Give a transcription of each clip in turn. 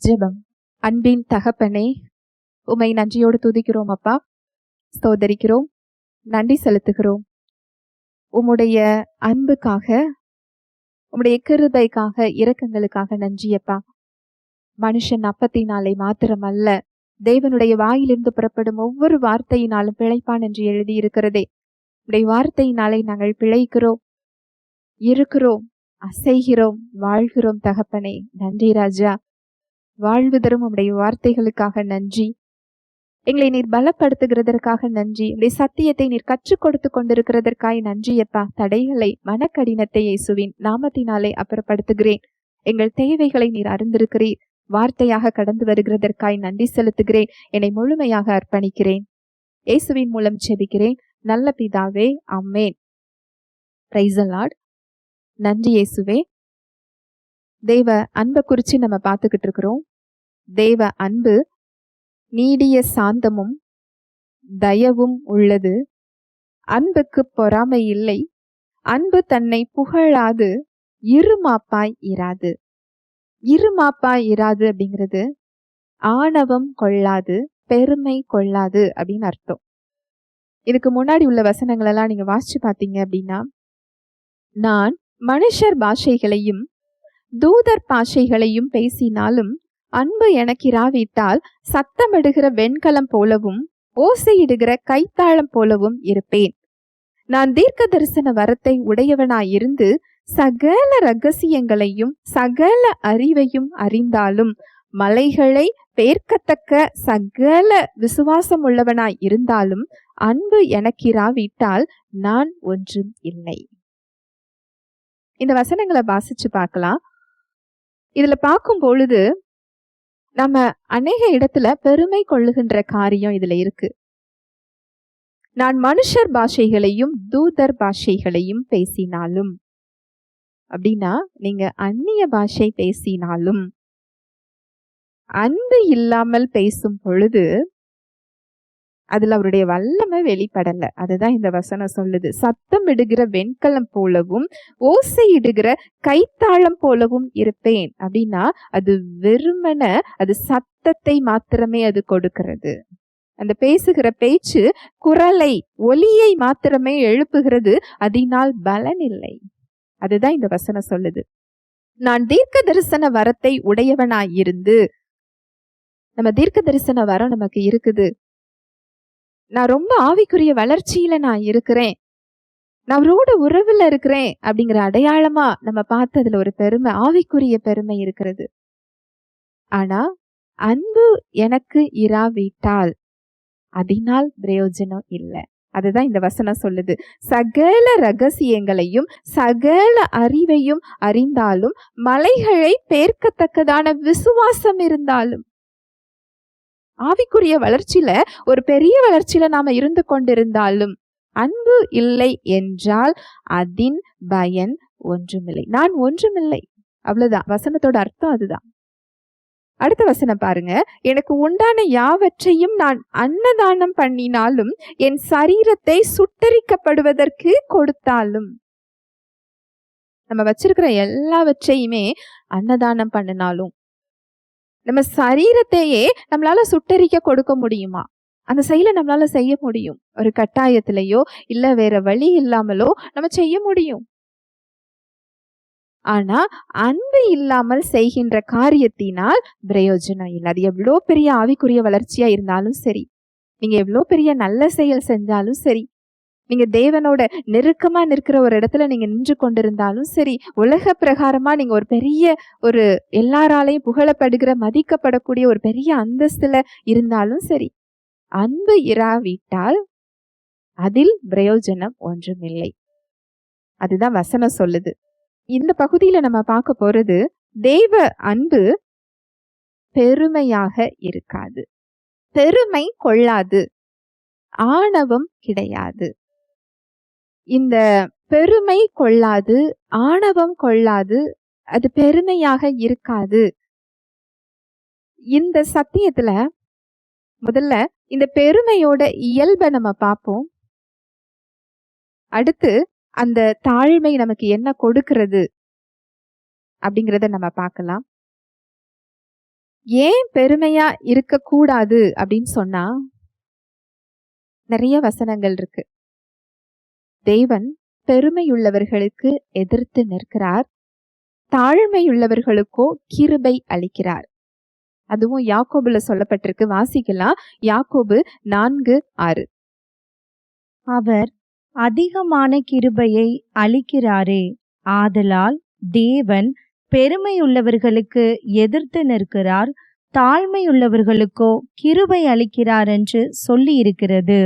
ஜெபம். அன்பின் தகப்பனே, உம்மை நன்றியோடு துதிக்கிறோம் அப்பா, ஸ்தோத்தரிக்கிறோம், நன்றி செலுத்துகிறோம். உம்முடைய அன்புக்காக, உம்முடைய கிருபைக்காக, இரக்கங்களுக்காக நன்றி அப்பா. மனுஷன் அப்பத்தினாலே மாத்திரமல்ல, தேவனுடைய வாயிலிருந்து புறப்படும் ஒவ்வொரு வார்த்தையினாலும் பிழைப்பான் என்று எழுதியிருக்கிறதே. உடைய வார்த்தையினாலே நாங்கள் பிழைக்கிறோம், இருக்கிறோம், அசைகிறோம், வாழ்கிறோம். தகப்பனே நன்றி ராஜா. வாழ்வு தரும் உம்முடைய வார்த்தைகளுக்காக நன்றி. எங்களை நீர் பலப்படுத்துகிறதற்காக நன்றி. உடைய சத்தியத்தை நீர் கற்றுக் கொடுத்து கொண்டிருக்கிறதற்காக நன்றி அப்பா. தடைகளை, மனக்கடினத்தை இயேசுவின் நாமத்தினாலே அப்புறப்படுத்துகிறேன். எங்கள் தேவைகளை நீர் அறிந்திருக்கிறீர். வார்த்தையாக கடந்து வருகிறதற்காய் நன்றி செலுத்துகிறேன். என்னை முழுமையாக அர்ப்பணிக்கிறேன். இயேசுவின் மூலம் ஜெபிக்கிறேன் நல்ல பிதாவே, ஆமென். Praise the Lord. நன்றி இயேசுவே. தேவ அன்பை குறித்து நம்ம பார்த்துக்கிட்டு இருக்கிறோம். தேவ அன்பு நீடிய சாந்தமும் தயவும் உள்ளது. அன்புக்கு பொறாமை இல்லை. அன்பு தன்னை புகழாது, இருமாப்பாய் இராது. இருமாப்பாய் இராது அப்படிங்கிறது ஆணவம் கொள்ளாது, பெருமை கொள்ளாது அப்படின்னு அர்த்தம். இதுக்கு முன்னாடி உள்ள வசனங்கள் எல்லாம் நீங்க வாசிச்சு பார்த்தீங்க அப்படின்னா, நான் மனுஷர் பாஷைகளையும் தூதர் பாஷைகளையும் பேசினாலும் அன்பு எனக்கிராவிட்டால் சத்தமிடுகிற வெண்கலம் போலவும் ஓசையிடுகிற கைத்தாளம் போலவும் இருப்பேன். நான் தீர்க்க தரிசன வரத்தை உடையவனாயிருந்து சகல ரகசியங்களையும் சகல அறிவையும் அறிந்தாலும் மலைகளை பேர்க்கத்தக்க சகல விசுவாசம் உள்ளவனாய் இருந்தாலும் அன்பு எனக்கிராவிட்டால் நான் ஒன்றும் இல்லை. இந்த வசனங்களை வாசிச்சு பார்க்கலாம். இதுல பார்க்கும் பொழுது நம்ம அநேக இடத்துல பெருமை கொள்ளுகின்ற காரியம் இதுல இருக்கு. நான் மனுஷர் பாஷைகளையும் தூதர் பாஷைகளையும் பேசினாலும் அப்படின்னா, நீங்க அந்நிய பாஷை பேசினாலும் அன்பு இல்லாமல் பேசும் பொழுது அதுல அவருடைய வல்லமை வெளிப்படல. அதுதான் இந்த வசனம் சொல்லுது. சத்தம் இடுகிற வெண்கலம் போலவும் ஓசையிடுகிற கைத்தாளம் போலவும் இருப்பேன் அப்படின்னா, அது வெறுமன அது சத்தத்தை மாத்திரமே அது கொடுக்கிறது. அந்த பேசுகிற பேச்சு குரலை, ஒலியை மாத்திரமே எழுப்புகிறது, அதனால் பலன் இல்லை. அதுதான் இந்த வசனம் சொல்லுது. நான் தீர்க்க தரிசன வரத்தை உடையவனாயிருந்து, நம்ம தீர்க்க தரிசன வரம் நமக்கு இருக்குது. நான் ரொம்ப ஆவிக்குரிய வளர்ச்சியில நான் இருக்கிறேன், நான் அவரோட உறவுல இருக்கிறேன் அப்படிங்கிற அடையாளமா நம்ம பார்த்ததுல ஒரு பெருமை, ஆவிக்குரிய பெருமை இருக்கிறது. ஆனா அன்பு எனக்கு இராவிட்டால் அதனால் பிரயோஜனம் இல்லை. அதுதான் இந்த வசனம் சொல்லுது. சகல ரகசியங்களையும் சகல அறிவையும் அறிந்தாலும் மலைகளை பேர்க்கத்தக்கதான விசுவாசம் இருந்தாலும், ஆவிக்குரிய வளர்ச்சியில ஒரு பெரிய வளர்ச்சியில நாம இருந்து கொண்டிருந்தாலும் அன்பு இல்லை என்றால் அதின் பயன் ஒன்றுமில்லை. நான் ஒன்றுமில்லை, அவ்வளவுதான். வசனத்தோட அர்த்தம் அதுதான். அடுத்த வசனம் பாருங்க. எனக்கு உண்டான யாவற்றையும் நான் அன்னதானம் பண்ணினாலும் என் சரீரத்தை சுட்டரிக்கப்படுவதற்கு கொடுத்தாலும், நம்ம வச்சிருக்கிற எல்லாவற்றையுமே அன்னதானம் பண்ணினாலும், நம்ம சரீரத்தையே நம்மளால சுட்டரிக்க கொடுக்க முடியுமா? அந்த செயலை நம்மளால செய்ய முடியும். ஒரு கட்டாயத்திலேயோ இல்ல வேற வழி இல்லாமலோ நம்ம செய்ய முடியும். ஆனா அன்பு இல்லாமல் செய்கின்ற காரியத்தினால் பிரயோஜனம் இல்லை. அது எவ்வளோ பெரிய ஆவிக்குரிய வளர்ச்சியா இருந்தாலும் சரி, நீங்க எவ்வளோ பெரிய நல்ல செயல் செஞ்சாலும் சரி, நீங்க தேவனோட நெருக்கமா நிற்கிற ஒரு இடத்துல நீங்க நின்று கொண்டிருந்தாலும் சரி, உலக பிரகாரமா நீங்க ஒரு பெரிய ஒரு எல்லாராலையும் புகழப்படுகிற மதிக்கப்படக்கூடிய ஒரு பெரிய அந்தஸ்துல இருந்தாலும் சரி, அன்பு இராவிட்டால் அதில் பிரயோஜனம் ஒன்றுமில்லை. அதுதான் வசனம் சொல்லுது. இந்த பகுதியில நம்ம பார்க்க போறது, தேவ அன்பு பெருமையாக இருக்காது, பெருமை கொள்ளாது, ஆணவம் கிடையாது. இந்த பெருமை கொள்ளாது, ஆணவம் கொள்ளாது, அது பெருமையாக இருக்காது. இந்த சத்தியத்துல முதல்ல இந்த பெருமையோட இயல்பை நம்ம பார்ப்போம். அடுத்து அந்த தாழ்மை நமக்கு என்ன கொடுக்கிறது அப்படிங்கிறத நம்ம பார்க்கலாம். ஏன் பெருமையா இருக்கக்கூடாது அப்படின்னு சொன்னா நிறைய வசனங்கள் இருக்கு. தேவன் பெருமையுள்ளவர்களுக்கு எதிர்த்து நிற்கிறார், தாழ்மையுள்ளவர்களுக்கோ கிருபை அளிக்கிறார். அதுவும் யாக்கோபுல சொல்லப்பட்டிருக்கு. வாசிக்கலாம். யாக்கோபு 4:6. அவர் அதிகமான கிருபையை அளிக்கிறாரே, ஆதலால் தேவன் பெருமையுள்ளவர்களுக்கு எதிர்த்து நிற்கிறார், தாழ்மையுள்ளவர்களுக்கோ கிருபை அளிக்கிறார் என்று சொல்லி இருக்கிறது.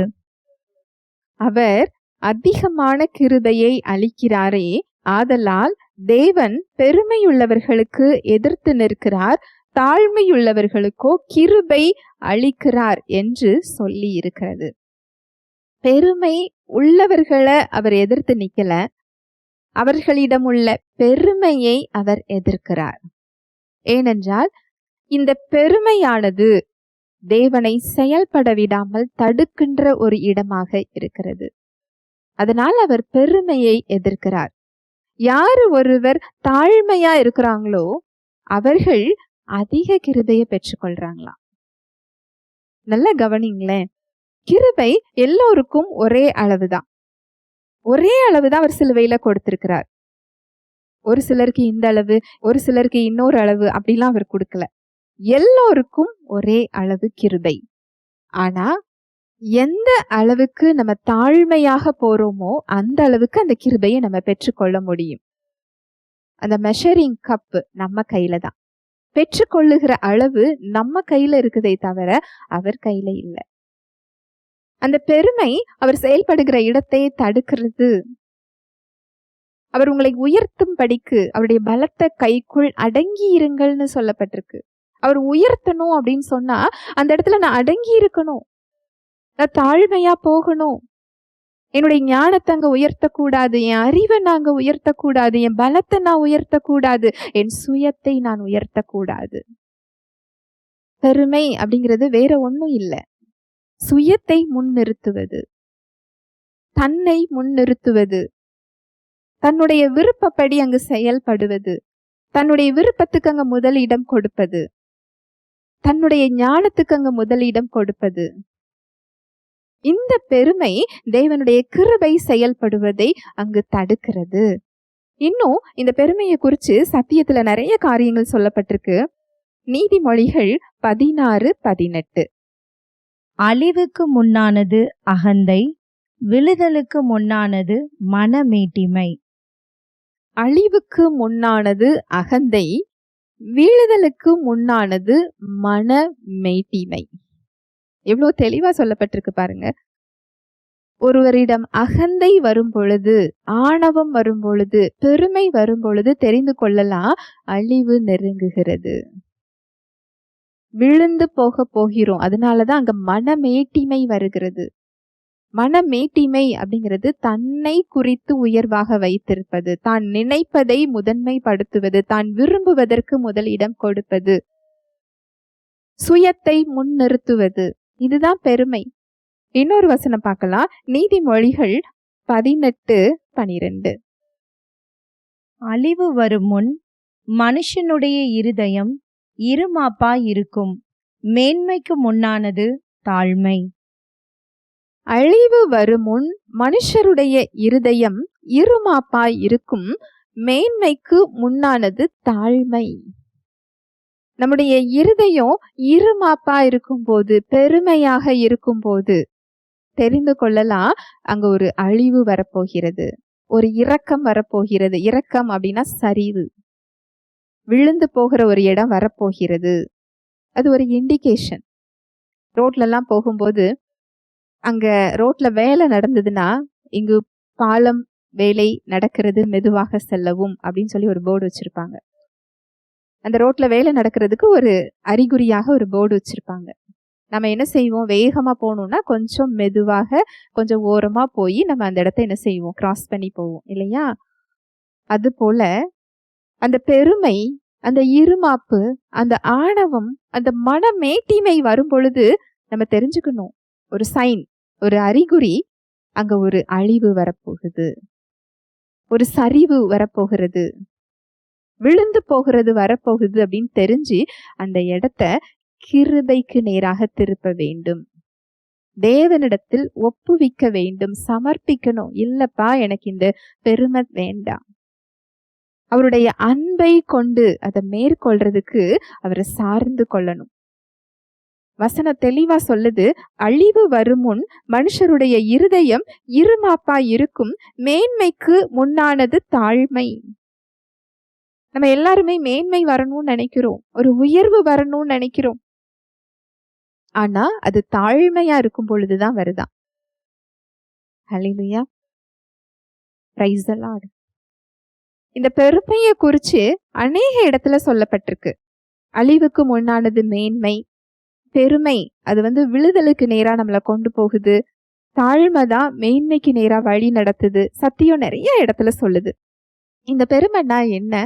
அவர் அதிகமான கிருபையை அளிக்கிறாரே, ஆதலால் தேவன் பெருமையுள்ளவர்களுக்கு எதிர்த்து நிற்கிறார், தாழ்மையுள்ளவர்களுக்கோ கிருபை அளிக்கிறார் என்று சொல்லி இருக்கிறது. பெருமை உள்ளவர்களை அவர் எதிர்த்து நிக்கல, அவர்களிடம் உள்ள பெருமையை அவர் எதிர்க்கிறார். ஏனென்றால் இந்த பெருமையானது தேவனை செயல்பட விடாமல் தடுக்கின்ற ஒரு இடமாக இருக்கிறது. அதனால் அவர் பெருமையை எதிர்க்கிறார். யாரு ஒருவர் தாழ்மையா இருக்கிறாங்களோ அவர்கள் அதிக கிருபையை பெற்றுக்கொள்றாங்களாம். நல்லா கவனிங்களேன். கிருபை எல்லோருக்கும் ஒரே அளவுதான். ஒரே அளவுதான் அவர் சிலுவையில கொடுத்திருக்கிறார். ஒரு சிலருக்கு இந்த அளவு, ஒரு சிலருக்கு இன்னொரு அளவு அப்படிலாம் அவர் கொடுக்கல. எல்லோருக்கும் ஒரே அளவு கிருபை. ஆனா எந்த அளவுக்கு நம்ம தாழ்மையாக போறோமோ அந்த அளவுக்கு அந்த கிருபையை நம்ம பெற்றுக்கொள்ள முடியும். அந்த மெஷரிங் கப் நம்ம கையில தான். பெற்றுக்கொள்ளுகிற அளவு நம்ம கையில இருக்குதே தவிர அவர் கையில இல்லை. அந்த பெருமை அவர் செயல்படுகிற இடத்தை தடுக்கிறது. அவர் உங்களை உயர்த்தும் படிக்கு அவருடைய பலத்த கைக்குள் அடங்கி இருங்கள்னு சொல்லப்பட்டிருக்கு. அவர் உயர்த்தணும் அப்படின்னு சொன்னா அந்த இடத்துல நான் அடங்கி இருக்கணும், நான் தாழ்மையா போகணும். என்னுடைய ஞானத்தை அங்க உயர்த்தக்கூடாது, என் அறிவை நாங்க உயர்த்தக்கூடாது, என் பலத்தை நான் உயர்த்தக்கூடாது, என் சுயத்தை நான் உயர்த்தக்கூடாது. பெருமை அப்படிங்கிறது வேற ஒண்ணும் இல்லை, சுயத்தை முன்னிறுத்துவது, தன்னை முன்னிறுத்துவது, தன்னுடைய விருப்பப்படி அங்கு செயல்படுவது, தன்னுடைய விருப்பத்துக்கு அங்க முதலிடம் கொடுப்பது, தன்னுடைய ஞானத்துக்கு அங்க முதலிடம் கொடுப்பது. இந்த பெருமை தேவனுடைய கிருபை செயல்படுவதை அங்கு தடுக்கிறது. இன்னும் இந்த பெருமையை குறித்து சத்தியத்துல நிறைய காரியங்கள் சொல்லப்பட்டிருக்கு. நீதிமொழிகள் 16:18. அழிவுக்கு முன்னானது அகந்தை, விழுதலுக்கு முன்னானது மனமேட்டிமை. அழிவுக்கு முன்னானது அகந்தை, வீழுதலுக்கு முன்னானது மனமேட்டிமை. எவ்வளவு தெளிவா சொல்லப்பட்டிருக்கு பாருங்க. ஒருவரிடம் அகந்தை வரும் பொழுது, ஆணவம் வரும் பொழுது, பெருமை வரும் பொழுது தெரிந்து கொள்ளலாம் அழிவு நெருங்குகிறது, விழுந்து போகிறோம். அதனாலதான் அங்க மனமேட்டிமை வருகிறது. மனமேட்டிமை அப்படிங்கிறது தன்னை குறித்து உயர்வாக வைத்திருப்பது, தான் நினைப்பதை முதன்மைப்படுத்துவது, தான் விரும்புவதற்கு முதலிடம் கொடுப்பது, சுயத்தை முன்னிறுத்துவது. இதுதான் பெருமை. இன்னொரு வசனம் பார்க்கலாம். நீதிமொழிகள் 18:12. அழிவு வரும் முன் மனுஷனுடைய இருதயம் இருமாப்பாய் இருக்கும், மேன்மைக்கு முன்னானது தாழ்மை. அழிவு வரும் முன் மனுஷருடைய இருதயம் இருமாப்பாய் இருக்கும், மேன்மைக்கு முன்னானது தாழ்மை. நம்முடைய இருதயம் இருமாப்பா இருக்கும்போது, பெருமையாக இருக்கும்போது தெரிந்து கொள்ளலாம் அங்க ஒரு அழிவு வரப்போகிறது, ஒரு இரக்கம் வரப்போகிறது. இரக்கம் அப்படின்னா சரிவு, விழுந்து போகிற ஒரு இடம் வரப்போகிறது. அது ஒரு இண்டிகேஷன். ரோட்ல எல்லாம் போகும்போது அங்க ரோட்ல வேலை நடந்ததுன்னா இங்கு பாலம் வேலை நடக்கிறது, மெதுவாக செல்லவும் அப்படின்னு சொல்லி ஒரு போர்டு வச்சிருப்பாங்க. அந்த ரோட்ல வேலை நடக்கிறதுக்கு ஒரு அறிகுறியாக ஒரு போர்டு வச்சிருப்பாங்க. நம்ம என்ன செய்வோம், வேகமா போகணும்னா கொஞ்சம் மெதுவாக கொஞ்சம் ஓரமா போய் நம்ம அந்த இடத்த என்ன செய்வோம், கிராஸ் பண்ணி போவோம் இல்லையா? அது போல அந்த பெருமை, அந்த இருமாப்பு, அந்த ஆணவம், அந்த மனமேட்டிமை வரும் பொழுது நம்ம தெரிஞ்சுக்கணும், ஒரு சைன், ஒரு அறிகுறி, அங்க ஒரு அழிவு வரப்போகுது, ஒரு சரிவு வரப்போகிறது. விழுந்து போகிறது வரப்போகுது அப்படின்னு தெரிஞ்சு அந்த இடத்த கிருபைக்கு நேராக திருப்ப வேண்டும். தேவனிடத்தில் ஒப்புவிக்க வேண்டும், சமர்ப்பிக்கணும். இல்லப்பா, எனக்கு இந்த பெருமை வேண்டாம். அவருடைய அன்பை கொண்டு அதை மேற்கொள்றதுக்கு அவரை சார்ந்து கொள்ளணும். வசனம் தெளிவா சொல்லுது, அழிவு வருமுன் மனுஷருடைய இருதயம் இருமாப்பா இருக்கும், மேன்மைக்கு முன்னானது தாழ்மை. நம்ம எல்லாருமே மேன்மை வரணும்னு நினைக்கிறோம், ஒரு உயர்வு வரணும்னு நினைக்கிறோம். ஆனா அது தாழ்மையா இருக்கும் பொழுதுதான் வருதான். ஹல்லேலூயா, பிரைஸ் தி லார்ட். இந்த பெருமையை குறிச்சு அநேக இடத்துல சொல்லப்பட்டிருக்கு. அழிவுக்கு முன்னானது மேன்மை, பெருமை அது விழுதலுக்கு நேரா நம்மளை கொண்டு போகுது, தாழ்மை தான் மேன்மைக்கு நேரா வழி நடத்துது. சத்தியம் நிறைய இடத்துல சொல்லுது. இந்த பெருமைன்னா என்ன,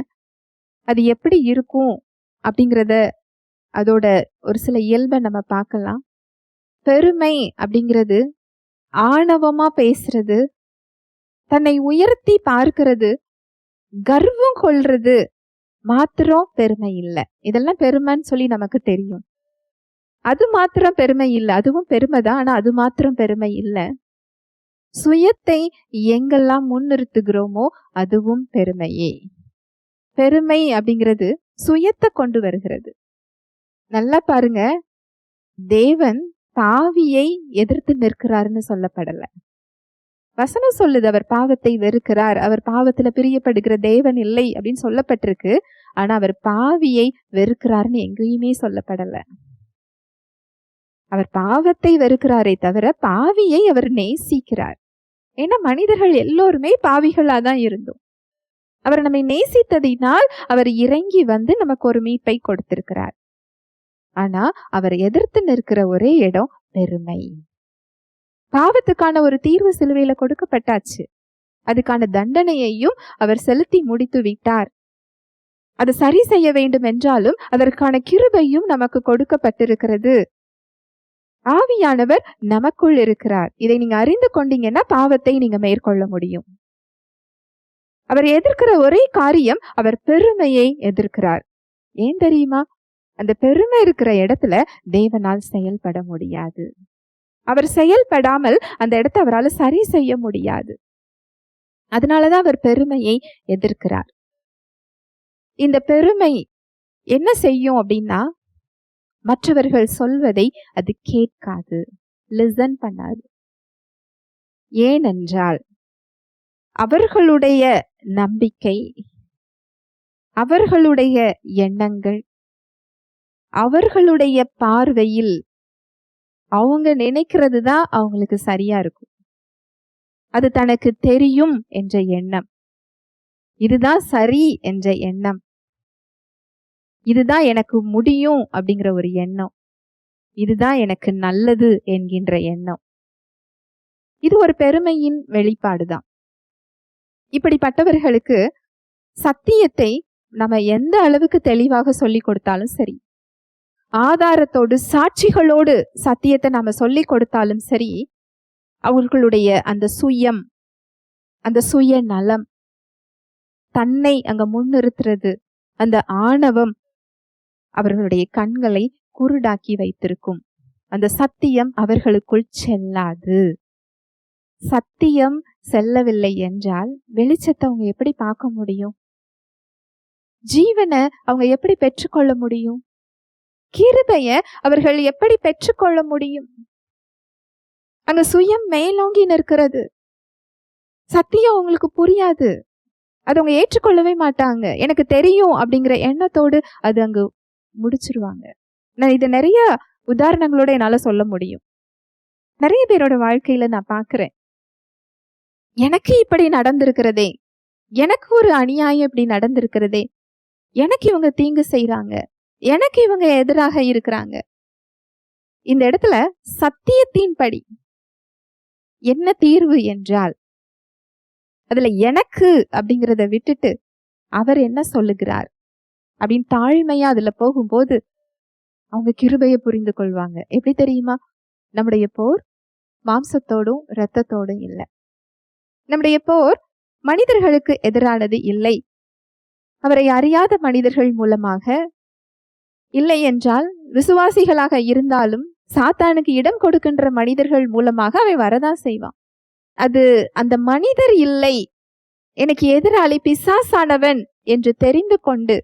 அது எப்படி இருக்கும் அப்படிங்கிறத, அதோட ஒரு சில இயல்பை நம்ம பார்க்கலாம். பெருமை அப்படிங்கிறது ஆணவமா பேசுறது, தன்னை உயர்த்தி பார்க்கிறது, கர்வம் கொள்றது மாத்திரம் பெருமை இல்லை. இதெல்லாம் பெருமைன்னு சொல்லி நமக்கு தெரியும். அது மாத்திரம் பெருமை இல்லை, அதுவும் பெருமை தான், ஆனா அது மாத்திரம் பெருமை இல்லை. சுயத்தை எங்கெல்லாம் முன்னிறுத்துகிறோமோ அதுவும் பெருமையே. பெருமை அப்படிங்கிறது சுயத்தை கொண்டு வருகிறது. நல்லா பாருங்க, தேவன் பாவியை எதிர்த்து நிற்கிறாருன்னு சொல்லப்படல. வசனம் சொல்லுது அவர் பாவத்தை வெறுக்கிறார், அவர் பாவத்துல பிரியப்படுகிற தேவன் இல்லை அப்படின்னு சொல்லப்பட்டிருக்கு. ஆனா அவர் பாவியை வெறுக்கிறாருன்னு எங்கேயுமே சொல்லப்படல. அவர் பாவத்தை வெறுக்கிறாரே தவிர பாவியை அவர் நேசிக்கிறார். ஏன்னா மனிதர்கள் எல்லோருமே பாவிகளாதான் இருந்தோம். அவர் நம்மை நேசித்ததினால் அவர் இறங்கி நமக்கு ஒரு மீட்பை கொடுத்திருக்கிறார். ஆனா அவர் எதிர்த்து நிற்கிற ஒரே இடம் பெருமை. பாவத்துக்கான ஒரு தீர்வு சிலுவையில கொடுக்கப்பட்டாச்சு, அதுக்கான தண்டனையையும் அவர் செலுத்தி முடித்து விட்டார். அதை சரி செய்ய வேண்டும் என்றாலும் அதற்கான கிருபையும் நமக்கு கொடுக்கப்பட்டிருக்கிறது. ஆவியானவர் நமக்குள் இருக்கிறார். இதை நீங்க அறிந்து கொண்டீங்கன்னா பாவத்தை நீங்க மேற்கொள்ள முடியும். அவர் எதிர்க்கிற ஒரே காரியம், அவர் பெருமையை எதிர்க்கிறார். ஏன் தெரியுமா? அந்த பெருமை இருக்கிற இடத்துல தேவனால் செயல்பட முடியாது. அவர் செயல்படாமல் அந்த இடத்தை அவரால் சரி செய்ய முடியாது. அதனாலதான் அவர் பெருமையை எதிர்க்கிறார். இந்த பெருமை என்ன செய்யும் அப்படின்னா, மற்றவர்கள் சொல்வதை அது கேட்காது, லிசன் பண்ணாது. ஏனென்றால் அவர்களுடைய நம்பிக்கை, அவர்களுடைய எண்ணங்கள், அவர்களுடைய பார்வையில் அவங்க நினைக்கிறது தான் அவங்களுக்கு சரியா இருக்கும். அது தனக்கு தெரியும் என்ற எண்ணம், இதுதான் சரி என்ற எண்ணம், இதுதான் எனக்கு முடியும் அப்படிங்கிற ஒரு எண்ணம், இதுதான் எனக்கு நல்லது என்கின்ற எண்ணம். இது ஒரு பெருமையின் வெளிப்பாடுதான். இப்படிப்பட்டவர்களுக்கு சத்தியத்தை நம்ம எந்த அளவுக்கு தெளிவாக சொல்லி கொடுத்தாலும் சரி, ஆதாரத்தோடு சாட்சிகளோடு சத்தியத்தை நாம சொல்லி கொடுத்தாலும் சரி, அவர்களுடைய அந்த சுயம், அந்த சுய நலம், தன்னை அங்க முன்னிறுத்துறது, அந்த ஆணவம் அவர்களுடைய கண்களை குருடாக்கி வைத்திருக்கும். அந்த சத்தியம் அவர்களுக்குள் செல்லாது. சத்தியம் செல்லவில்லை என்றால் வெளிச்சத்தை அவங்க எப்படி பார்க்க முடியும்? ஜீவனை அவங்க எப்படி பெற்றுக்கொள்ள முடியும்? கிருபைய அவர்கள் எப்படி பெற்றுக்கொள்ள முடியும்? அங்க சுயம் மேலோங்கி நிற்கிறது. சத்தியம் அவங்களுக்கு புரியாது, அது அவங்க ஏற்றுக்கொள்ளவே மாட்டாங்க. எனக்கு தெரியும் அப்படிங்கிற எண்ணத்தோடு அது அங்கு முடிச்சிருவாங்க. நான் இது நிறைய உதாரணங்களோட என்னால சொல்ல முடியும். நிறைய பேரோட வாழ்க்கையில நான் பாக்குறேன், எனக்கு இப்படி நடந்திருக்கிறதே, எனக்கு ஒரு அநியாயம் இப்படி நடந்திருக்கிறதே, எனக்கு இவங்க தீங்கு செய்யறாங்க, எனக்கு இவங்க எதிராக இருக்கிறாங்க. இந்த இடத்துல சத்தியத்தின்படி என்ன தீர்வு என்றால், அதுல எனக்கு அப்படிங்கிறத விட்டுட்டு அவர் என்ன சொல்லுகிறார் அப்படின்னு தாழ்மையா அதுல போகும்போது அவங்க கிருபையை புரிந்து கொள்வாங்க. எப்படி தெரியுமா? நம்முடைய போர் மாம்சத்தோடும் இரத்தத்தோடும் இல்லை. நம்முடைய போர் மனிதர்களுக்கு எதிரானது இல்லை. அவரை அறியாத மனிதர்கள் மூலமாக, இல்லை என்றால் விசுவாசிகளாக இருந்தாலும் சாத்தானுக்கு இடம் கொடுக்கின்ற மனிதர்கள் மூலமாக அவன் வரதான் செய்வான். அது அந்த மனிதர் இல்லை, எனக்கு எதிராளி பிசாசானவன் என்று தெரிந்து கொண்டு,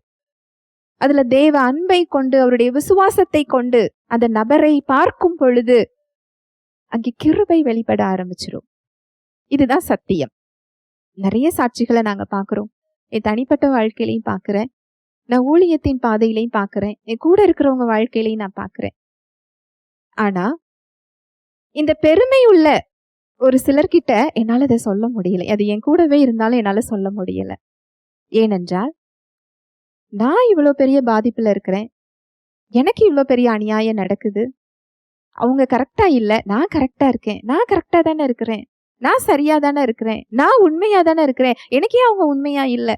அதுல தேவ அன்பை கொண்டு, அவருடைய விசுவாசத்தை கொண்டு அந்த நபரை பார்க்கும் பொழுது அங்கே கிருபை வெளிப்பட ஆரம்பிச்சிடும். இதுதான் சத்தியம். நிறைய சாட்சிகளை நாங்க பாக்குறோம். என் தனிப்பட்ட வாழ்க்கையிலையும் பாக்குறேன், நான் ஊழியத்தின் பாதையிலையும் பாக்குறேன், என் கூட இருக்கிறவங்க வாழ்க்கையிலையும் நான் பாக்குறேன். ஆனா இந்த பெருமை உள்ள ஒரு சிலர்கிட்ட என்னால அதை சொல்ல முடியல. அது என் கூடவே இருந்தாலும் என்னால சொல்ல முடியல. ஏனென்றால் நான் இவ்வளவு பெரிய பாதிப்புல இருக்கிறேன், எனக்கு இவ்வளவு பெரிய அநியாயம் நடக்குது, அவங்க கரெக்டா இல்ல, நான் கரெக்டா இருக்கேன், நான் கரெக்டா தானே இருக்கிறேன், நான் சரியா தானே இருக்கிறேன், நான் உண்மையா தானே இருக்கிறேன், எனக்கே அவங்க உண்மையா இல்ல,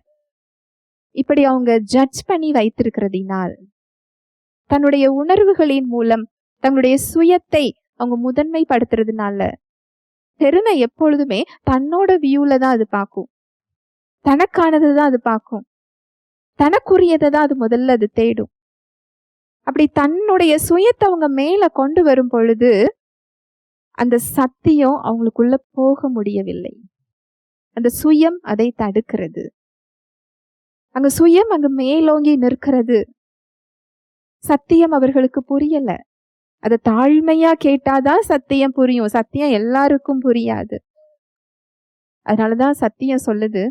இப்படி அவங்க ஜட்ஜ் பண்ணி வைத்திருக்கிறதினால், தன்னுடைய உணர்வுகளின் மூலம் தன்னுடைய சுயத்தை அவங்க முதன்மைப்படுத்துறதுனால, பெருமை எப்பொழுதுமே தன்னோட வியூல தான் அது பார்க்கும், தனக்கானதை தான் அது பார்க்கும், தனக்குரியதை தான் அது முதல்ல அது தேடும். அப்படி தன்னுடைய சுயத்தை அவங்க மேல கொண்டு வரும் பொழுது அந்த சத்தியம் அவங்களுக்குள்ள போக முடியவில்லை. அந்த சுயம் அதை தடுக்கிறது. அங்க சுயம் அங்கு மேலோங்கி நிற்கிறது. சத்தியம் அவர்களுக்கு புரியல. அதை தாழ்மையா கேட்டாதான் சத்தியம் புரியும். சத்தியம் எல்லாருக்கும் புரியாது. அதனாலதான் சத்தியம் சொல்லுது,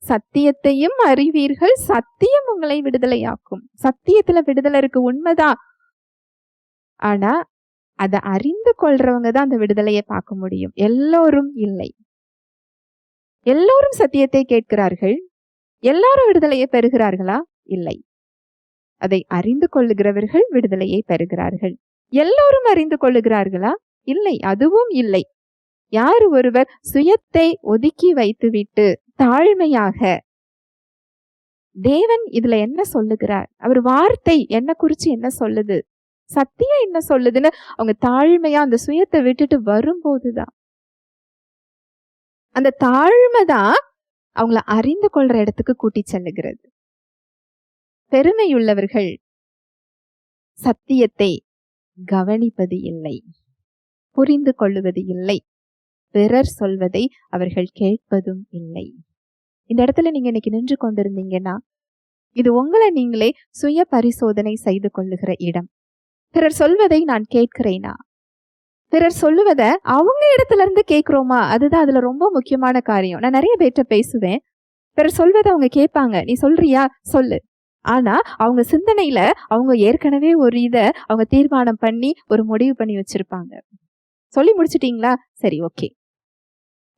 சத்தியத்தையும் அறிவீர்கள், சத்தியம் உங்களை விடுதலையாக்கும். சத்தியத்துல விடுதலை இருக்கு, உண்மைதான். ஆனா அதை அறிந்து கொள்றவங்க தான் அந்த விடுதலையை பார்க்க முடியும். எல்லோரும் இல்லை. எல்லோரும் சத்தியத்தை கேட்கிறார்கள், எல்லாரும் விடுதலையை பெறுகிறார்களா? இல்லை. அதை அறிந்து கொள்ளுகிறவர்கள் விடுதலையை பெறுகிறார்கள். எல்லோரும் அறிந்து கொள்ளுகிறார்களா? இல்லை, அதுவும் இல்லை. யார் ஒருவர் சுயத்தை ஒதுக்கி வைத்துவிட்டு தாழ்மையாக, தேவன் இதுல என்ன சொல்லுகிறார், அவர் வார்த்தை என்ன குறிச்சு என்ன சொல்லுது, சத்தியம் என்ன சொல்லுதுன்னு அவங்க தாழ்மையா அந்த சுயத்தை விட்டுட்டு வரும்போதுதான், அந்த தாழ்மைதான் அவங்கள அறிந்து கொள்ற இடத்துக்கு கூட்டி செல்லுகிறது. பெருமையுள்ளவர்கள் சத்தியத்தை கவனிப்பது இல்லை, புரிந்து கொள்ளுவது இல்லை, பிறர் சொல்வதை அவர்கள் கேட்பதும் இல்லை. இந்த இடத்துல நீங்க இன்னைக்கு நின்று கொண்டிருந்தீங்கன்னா, இது உங்களை நீங்களே சுய பரிசோதனை செய்து கொள்ளுகிற இடம். பிறர் சொல்வதை நான் கேட்கிறேனா, பிறர் சொல்லுவத அவங்க இடத்துல இருந்து கேட்கிறோமா, அதுதான் அதுல ரொம்ப முக்கியமான காரியம். நான் நிறைய பேர்ட்ட பேசுவேன், பிறர் சொல்வதை அவங்க கேட்பாங்க, நீ சொல்றியா சொல்லு. ஆனா அவங்க சிந்தனையில அவங்க ஏற்கனவே ஒரு அவங்க தீர்மானம் பண்ணி ஒரு முடிவு பண்ணி வச்சிருப்பாங்க. சொல்லி முடிச்சிட்டீங்களா, சரி ஓகே.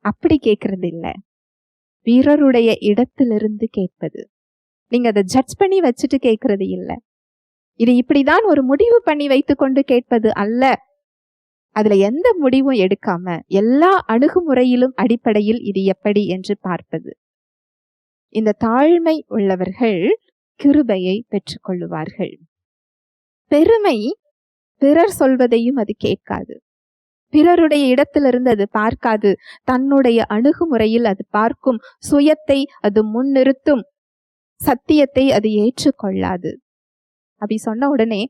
அப்படி கேட்கறது இல்ல, பிறருடைய இடத்திலிருந்து கேட்பது. நீங்க அதை ஜட்ஜ் பண்ணி வச்சுட்டு கேட்கறது இல்ல, இது இப்படிதான் ஒரு முடிவு பண்ணி வைத்து கொண்டு கேட்பது அல்ல. அதுல எந்த முடிவும் எடுக்காம எல்லா அணுகுமுறையிலும் அடிப்படையில் இது எப்படி என்று பார்ப்பது. இந்த தாழ்மை உள்ளவர்கள் கிருபையை பெற்றுக்கொள்ளுவார்கள். பெருமை பிறர் சொல்வதையும் அது கேட்காது, பிறருடைய இடத்திலிருந்து அது பார்க்காது, தன்னுடைய அணுகுமுறையில் அது பார்க்கும், சுயத்தை அது முன்னிறுத்தும், சத்தியத்தை அது ஏற்றுக்கொள்ளாது. அப்படி சொன்ன உடனே,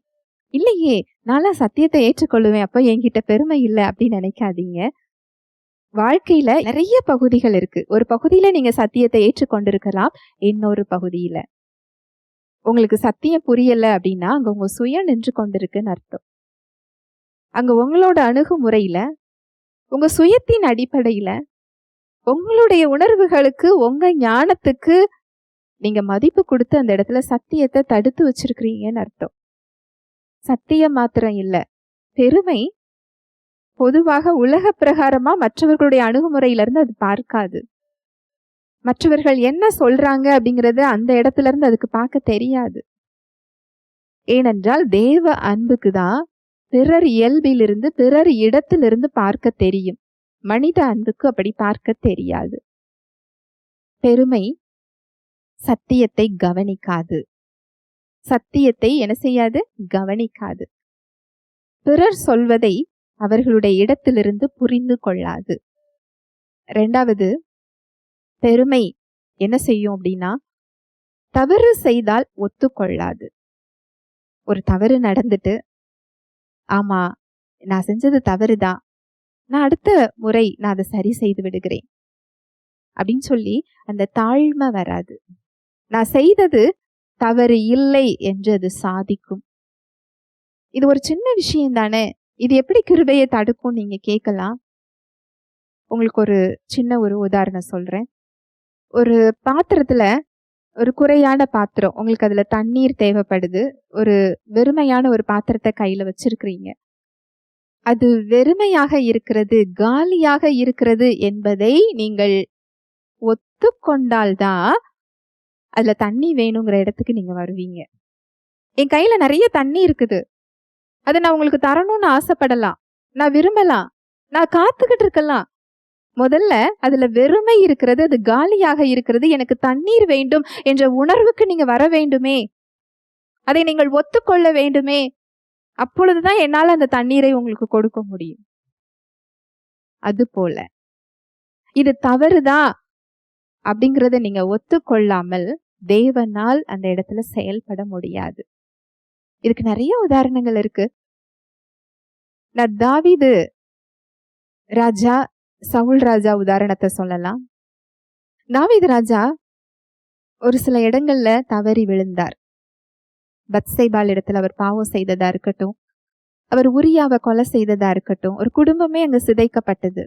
இல்லையே நான் சத்தியத்தை ஏற்றுக்கொள்ளுவேன், அப்ப என்கிட்ட பெருமை இல்லை அப்படின்னு நினைக்காதீங்க. வாழ்க்கையில நிறைய பகுதிகள் இருக்கு. ஒரு பகுதியில நீங்க சத்தியத்தை ஏற்றுக்கொண்டிருக்கலாம், இன்னொரு பகுதியில உங்களுக்கு சத்தியம் புரியல அப்படின்னா அங்க உங்க சுயம் நின்று கொண்டிருக்குன்னு அர்த்தம். அங்க உங்களோட அணுகுமுறையில, உங்க சுயத்தின் அடிப்படையில, உங்களுடைய உணர்வுகளுக்கு, உங்க ஞானத்துக்கு நீங்க மதிப்பு கொடுத்து அந்த இடத்துல சத்தியத்தை தடுத்து வச்சிருக்கிறீங்கன்னு அர்த்தம். சத்தியம் மாத்திரம் இல்ல, பெருமை பொதுவாக உலக பிரகாரமா மற்றவர்களுடைய அணுகுமுறையில இருந்து அது பார்க்காது. மற்றவர்கள் என்ன சொல்றாங்க அப்படிங்கறது அந்த இடத்துல இருந்து அதுக்கு பார்க்க தெரியாது. ஏனென்றால் தேவ அன்புக்கு தான் பிறர் இயல்பிலிருந்து, பிறர் இடத்திலிருந்து பார்க்க தெரியும். மனித அன்புக்கு அப்படி பார்க்க தெரியாது. பெருமை சத்தியத்தை கவனிக்காது. சத்தியத்தை என்ன செய்யாது? கவனிக்காது. பிறர் சொல்வதை அவர்களுடைய இடத்திலிருந்து புரிந்து கொள்ளாது. இரண்டாவது, பெருமை என்ன செய்யும் அப்படின்னா, தவறு செய்தால் ஒத்துக்கொள்ளாது. ஒரு தவறு நடந்துட்டு, ஆமா நான் செஞ்சது தவறுதான், நான் அடுத்த முறை நான் அதை சரி செய்து விடுகிறேன் அப்படின்னு சொல்லி அந்த தாழ்மை வராது. நான் செய்தது தவறு இல்லை என்று அது சாதிக்கும். இது ஒரு சின்ன விஷயம் தானே, இது எப்படி கிருபையை தடுக்கும் நீங்க கேட்கலாம். உங்களுக்கு ஒரு சின்ன ஒரு உதாரணம் சொல்றேன். ஒரு பாத்திரத்துல, ஒரு குறையான பாத்திரம், உங்களுக்கு அதுல தண்ணீர் தேவைப்படுது. ஒரு வெறுமையான ஒரு பாத்திரத்தை கையில வச்சிருக்கிறீங்க. அது வெறுமையாக இருக்கிறது, காலியாக இருக்கிறது என்பதை நீங்கள் ஒத்துக்கொண்டால்தான் அதுல தண்ணி வேணுங்கிற இடத்துக்கு நீங்க வருவீங்க. என் கையில நிறைய தண்ணி இருக்குது, அதை நான் உங்களுக்கு தரணும்னு ஆசைப்படலாம், நான் விரும்பலாம், நான் காத்துக்கிட்டு இருக்கலாம். முதல்ல அதுல வெறுமை இருக்கிறது, அது காலியாக இருக்கிறது, எனக்கு தண்ணீர் வேண்டும் என்ற உணர்வுக்கு நீங்க வர வேண்டுமே, அதை நீங்கள் ஒத்துக்கொள்ள வேண்டுமே. அப்பொழுதுதான் என்னால் அந்த தண்ணீரை உங்களுக்கு கொடுக்க முடியும். அது போல இது தவறுதான் அப்படிங்கறத நீங்க ஒத்துக்கொள்ளாமல் தேவனால் அந்த இடத்துல செயல்பட முடியாது. இதுக்கு நிறைய உதாரணங்கள் இருக்கு. நான் தாவீது ராஜா, சவுல் ராஜா உதாரணத்தை சொல்லலாம். தாவீது ராஜா ஒரு சில இடங்கள்ல தவறி விழுந்தார். பத்சேபாள் இடத்துல அவர் பாவம் செய்ததா இருக்கட்டும், அவர் உரியாவை கொலை செய்ததா இருக்கட்டும், ஒரு குடும்பமே அங்க சிதைக்கப்பட்டது.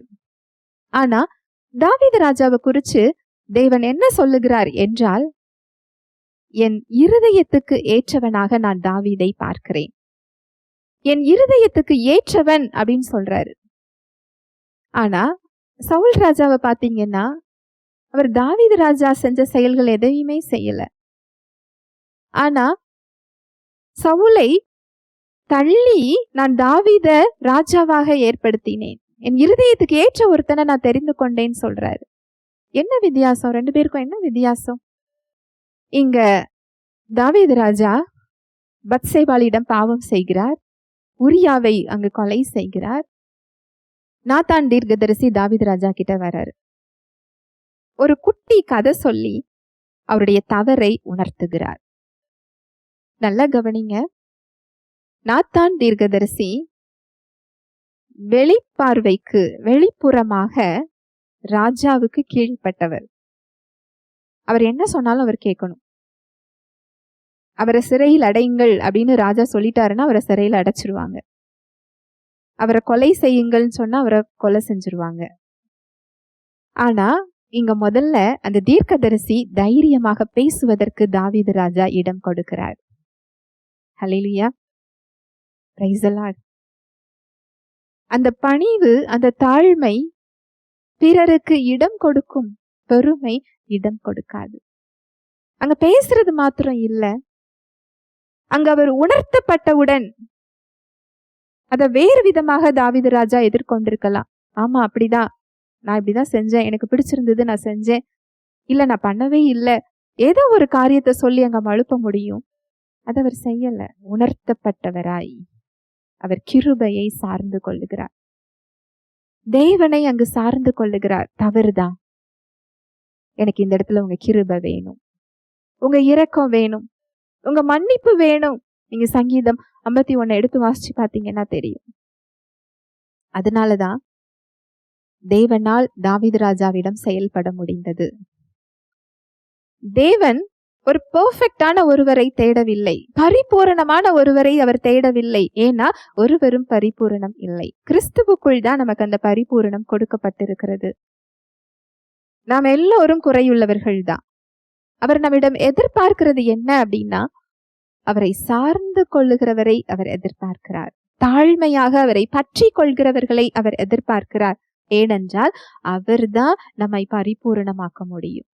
ஆனா தாவீது ராஜாவை குறிச்சு தேவன் என்ன சொல்லுகிறார் என்றால், என் இருதயத்துக்கு ஏற்றவனாக நான் தாவீதை பார்க்கிறேன். என் இருதயத்துக்கு ஏற்றவன் அப்படின்னு சொல்றாரு. ஆனா சவுல் ராஜாவை பாத்தீங்கன்னா, அவர் தாவீது ராஜா செஞ்ச செயல்கள் எதையுமே செய்யல. ஆனா சவுலை தள்ளி நான் தாவீத ராஜாவாக ஏற்படுத்தினேன், என் இருதயத்துக்கு ஏற்ற ஒருத்தனை நான் தெரிந்து கொண்டேன்னு சொல்றாரு. என்ன வித்தியாசம்? ரெண்டு பேருக்கும் என்ன வித்தியாசம்? இங்க தாவீது ராஜா பத்சேபாளிடம் பாவம் செய்கிறார், உரியாவை அங்கு கொலை செய்கிறார். நாத்தான் தீர்க்கதரிசி தாவீது ராஜா கிட்ட வராரு. ஒரு குட்டி கதை சொல்லி அவருடைய தவறை உணர்த்துகிறார். நல்லா கவனிங்க. நாத்தான் தீர்க்கதரிசி வெளிப்பார்வைக்கு வெளிப்புறமாக ராஜாவுக்கு கீழ்ப்பட்டவர். அவர் என்ன சொன்னாலும் அவர் கேட்கணும். அவரை சிறையில் அடையுங்கள் அப்படின்னு ராஜா சொல்லிட்டாருன்னா அவரை சிறையில் அடைச்சிருவாங்க. அவரை கொலை செய்யுங்கள்னு சொன்னா அவரை கொலை செஞ்சிருவாங்க. ஆனா இங்க முதல்ல அந்த தீர்க்கதரிசி தைரியமாக பேசுவதற்கு தாவீது ராஜா இடம் கொடுக்கிறார். ஹல்லேலூயா, பிரைஸ் தி லார்ட். அந்த பணிவு, அந்த தாழ்மை பிறருக்கு இடம் கொடுக்கும், பெருமை இடம் கொடுக்காது. அங்க பேசுறது மாத்திரம் இல்ல, அங்க அவர் உணர்த்தப்பட்டவுடன் அத வேறு விதமாக தாவீது ராஜா எதிர்கொண்டிருக்கலாம். ஆமா அப்படிதான், நான் இப்படிதான் செஞ்சேன், எனக்கு பிடிச்சிருந்தது நான் செஞ்சேன், இல்ல நான் பண்ணவே இல்லை, ஏதோ ஒரு காரியத்தை சொல்லி அங்க மழுப்ப முடியும். அது அவர் செய்யல. உணர்த்தப்பட்டவராய் அவர் கிருபையை சார்ந்து கொள்ளுகிறார், தேவனை அங்கு சார்ந்து கொள்ளுகிறார். தவறுதான், எனக்கு இந்த இடத்துல உங்க கிருபை வேணும், உங்க இரக்கம் வேணும், உங்க மன்னிப்பு வேணும். நீங்க சங்கீதம் 51 எடுத்து வாசிச்சு பாத்தீங்கன்னா தெரியும். அதனாலதான் தேவனால் தாவீது ராஜாவிடம் செயல்பட முடிந்தது. தேவன் ஒரு பெர்ஃபெக்டான ஒருவரை தேடவில்லை, பரிபூரணமான ஒருவரை அவர் தேடவில்லை. ஏன்னா ஒருவரும் பரிபூரணம் இல்லை. கிறிஸ்துவுக்குள் தான் நமக்கு அந்த பரிபூரணம் கொடுக்கப்பட்டிருக்கிறது. நாம் எல்லோரும் குறையுள்ளவர்கள் தான். அவர் நம்மிடம் எதிர்பார்க்கிறது என்ன அப்படின்னா, அவரை சார்ந்து கொள்ளுகிறவரை அவர் எதிர்பார்க்கிறார். தாழ்மையாக அவரை பற்றி கொள்கிறவர்களை அவர் எதிர்பார்க்கிறார். ஏனென்றால் அவர்தான் நம்மை பரிபூரணமாக்க முடியும்.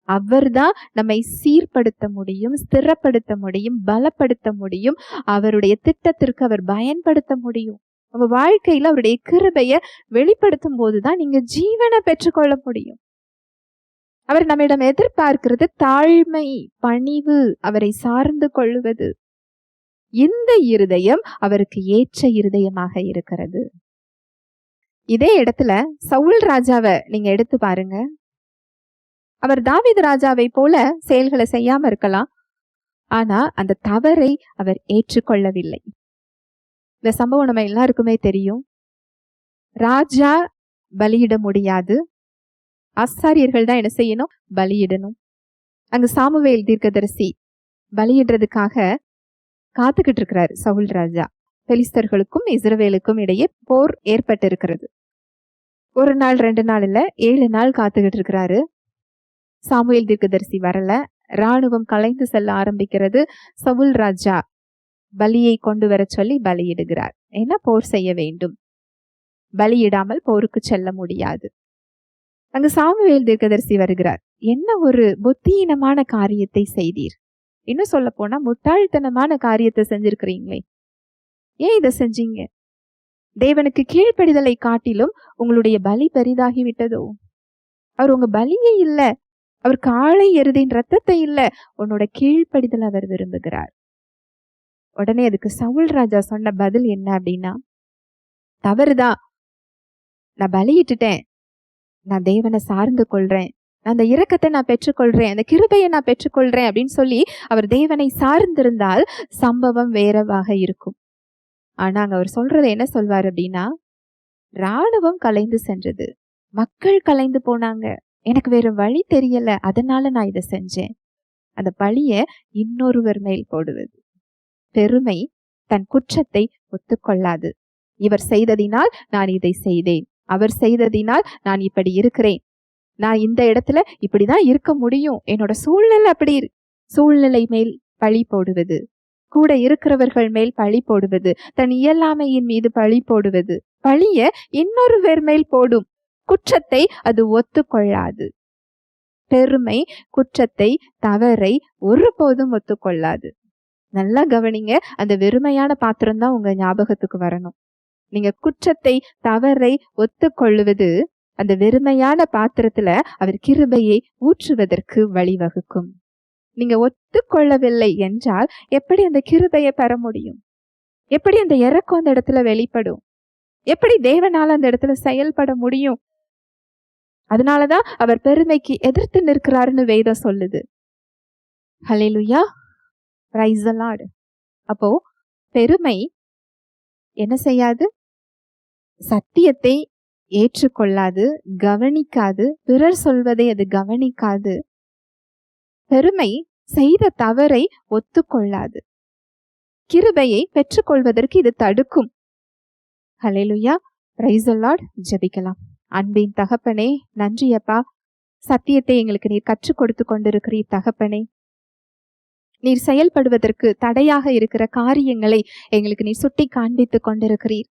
அவர்தான் நம்மை சீர்படுத்த முடியும், ஸ்திரப்படுத்த முடியும், பலப்படுத்த முடியும், அவருடைய திட்டத்திற்கு அவர் பயன்படுத்த முடியும். உங்க வாழ்க்கையில அவருடைய கிருபையை வெளிப்படுத்தும் போதுதான் நீங்க ஜீவனை பெற்றுக்கொள்ள முடியும். அவர் நம்மிடம் எதிர்பார்க்கிறது தாழ்மை, பணிவு, அவரை சார்ந்து கொள்வது. இந்த இருதயம் அவருக்கு ஏற்ற இருதயமாக இருக்கிறது. இதே இடத்துல சவுல் ராஜாவை நீங்க எடுத்து பாருங்க. அவர் தாவீது ராஜாவை போல செயல்களை செய்யாம இருக்கலாம். ஆனா அந்த தவறை அவர் ஏற்றுக்கொள்ளவில்லை. இந்த சம்பவம் நம்ம எல்லாருக்குமே தெரியும். ராஜா பலியிட முடியாது, ஆசாரியர்கள் தான் என்ன செய்யணும்? பலியிடணும். அங்க சாமுவேல் தீர்க்கதரிசி பலியிடுறதுக்காக காத்துக்கிட்டு இருக்கிறாரு சவுல் ராஜா. பெலிஸ்தர்களுக்கும் இஸ்ரவேலுக்கும் இடையே போர் ஏற்பட்டு இருக்கிறது. 1 நாள் 2 நாள் இல்ல, 7 நாள் காத்துக்கிட்டு இருக்கிறாரு. சாமுவேல் தீர்க்கதரிசி வரல. ராணுவம் கலைந்து செல்ல ஆரம்பிக்கிறது. சவுல் ராஜா பலியை கொண்டு வர சொல்லி பலியிடுகிறார். ஏன்னா போர் செய்ய வேண்டும், பலியிடாமல் போருக்கு செல்ல முடியாது. அங்கு சாமுவேல் தீர்க்கதரிசி வருகிறார். என்ன ஒரு புத்தியீனமான காரியத்தை செய்தீர், இன்னும் சொல்ல போனா முட்டாள்தனமான காரியத்தை செஞ்சிருக்கிறீங்களே, ஏன் இதை செஞ்சீங்க? தேவனுக்கு கீழ்ப்படிதலை காட்டிலும் உங்களுடைய பலி பெரிதாகி விட்டதோ? அவர் உங்க பலியே இல்ல, அவர் காளை எருதின் ரத்தத்தை இல்ல, உன்னோட கீழ்ப்படிதல் அவர் விரும்புகிறார். உடனே அதுக்கு சவுல் ராஜா சொன்ன பதில் என்ன அப்படின்னா, தவறுதான், நான் பலியிட்டுட்டேன், நான் தேவனை சார்ந்து கொள்றேன், அந்த இரக்கத்தை நான் பெற்றுக்கொள்றேன், அந்த கிருபையை நான் பெற்றுக்கொள்றேன் அப்படின்னு சொல்லி அவர் தேவனை சார்ந்திருந்தால் சம்பவம் வேறவாக இருக்கும். ஆனா அங்க அவர் சொல்றது என்ன சொல்வார் அப்படின்னா, ராணுவம் கலைந்து சென்றது, மக்கள் கலைந்து போனாங்க, எனக்கு வேற வழி தெரியல, அதனால நான் இதை செஞ்சேன். அந்த பழிய இன்னொருவர் மேல் போடுவது. பெருமை தன் குற்றத்தை ஒத்துக்கொள்ளாது. இவர் செய்ததினால் நான் இதை செய்தேன், அவர் செய்ததினால் நான் இப்படி இருக்கிறேன், நான் இந்த இடத்துல இப்படிதான் இருக்க முடியும், என்னோட சூழ்நிலை அப்படி சூழ்நிலை மேல் பழி போடுவது, கூட இருக்கிறவர்கள் மேல் பழி போடுவது, தன் இயலாமையின் மீது பழி போடுவது. பழிய இன்னொருவர் மேல் போடும், குற்றத்தை அது ஒத்துக்கொள்ளாது. பெருமை குற்றத்தை, தவறை ஒருபோதும் ஒத்துக்கொள்ளாது. நல்லா கவனிங்க, அந்த வெறுமையான பாத்திரம் தான் உங்க ஞாபகத்துக்கு வரணும். நீங்க குற்றத்தை, தவறை ஒத்துக்கொள்ளுவது அந்த வெறுமையான பாத்திரத்துல அவர் கிருபையை ஊற்றுவதற்கு வழிவகுக்கும். நீங்க ஒத்துக்கொள்ளவில்லை என்றால் எப்படி அந்த கிருபையை பெற முடியும்? எப்படி அந்த இறக்கம் அந்த இடத்துல வெளிப்படும்? எப்படி தேவனால அந்த இடத்துல செயல்பட முடியும்? அதனாலதான் அவர் பெருமைக்கு எதிர்த்து நிற்கிறாருன்னு வேதம் சொல்லுது. ஹல்லேலூயா, பிரைஸ் தி லார்ட். அப்போ பெருமை என்ன செய்யாது? சத்தியத்தை ஏற்றுக்கொள்ளாது, கவனிக்காது, பிறர் சொல்வதை அது கவனிக்காது. பெருமை செய்த தவறை ஒத்துக்கொள்ளாது. கிருபையை பெற்றுக்கொள்வதற்கு இது தடுக்கும். ஹல்லேலூயா, பிரைஸ் தி லார்ட். ஜெபிக்கலாம். அன்பின் தகப்பனே, நன்றி அப்பா, சத்தியத்தை எங்களுக்கு நீர் கற்றுக் கொடுத்து கொண்டிருக்கிறீர் தகப்பனே. நீர் செயல்படுவதற்கு தடையாக இருக்கிற காரியங்களை எங்களுக்கு நீர் சுட்டி காண்பித்து கொண்டிருக்கிறீர்.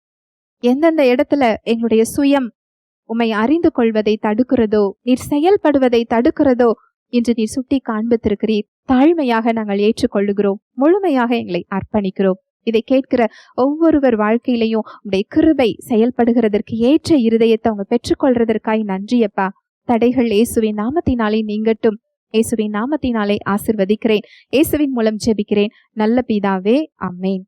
எந்தெந்த இடத்துல எங்களுடைய சுயம் உம்மை அறிந்து கொள்வதை தடுக்கிறதோ, நீர் செயல்படுவதை தடுக்கிறதோ இன்று நீர் சுட்டி காண்பித்திருக்கிறீர். தாழ்மையாக நாங்கள் ஏற்றுக்கொள்ளுகிறோம், முழுமையாக எங்களை அர்ப்பணிக்கிறோம். இதை கேட்கிற ஒவ்வொருவர் வாழ்க்கையிலையும் உடைய கிருபை செயல்படுகிறதற்கு ஏற்ற இருதயத்தை அவங்க பெற்றுக்கொள்றதற்காய் நன்றியப்பா. தடைகள் இயேசுவின் நாமத்தினாலே நீங்கட்டும். இயேசுவின் நாமத்தினாலே ஆசிர்வதிக்கிறேன். இயேசுவின் மூலம் ஜெபிக்கிறேன் நல்ல பிதாவே, ஆமென்.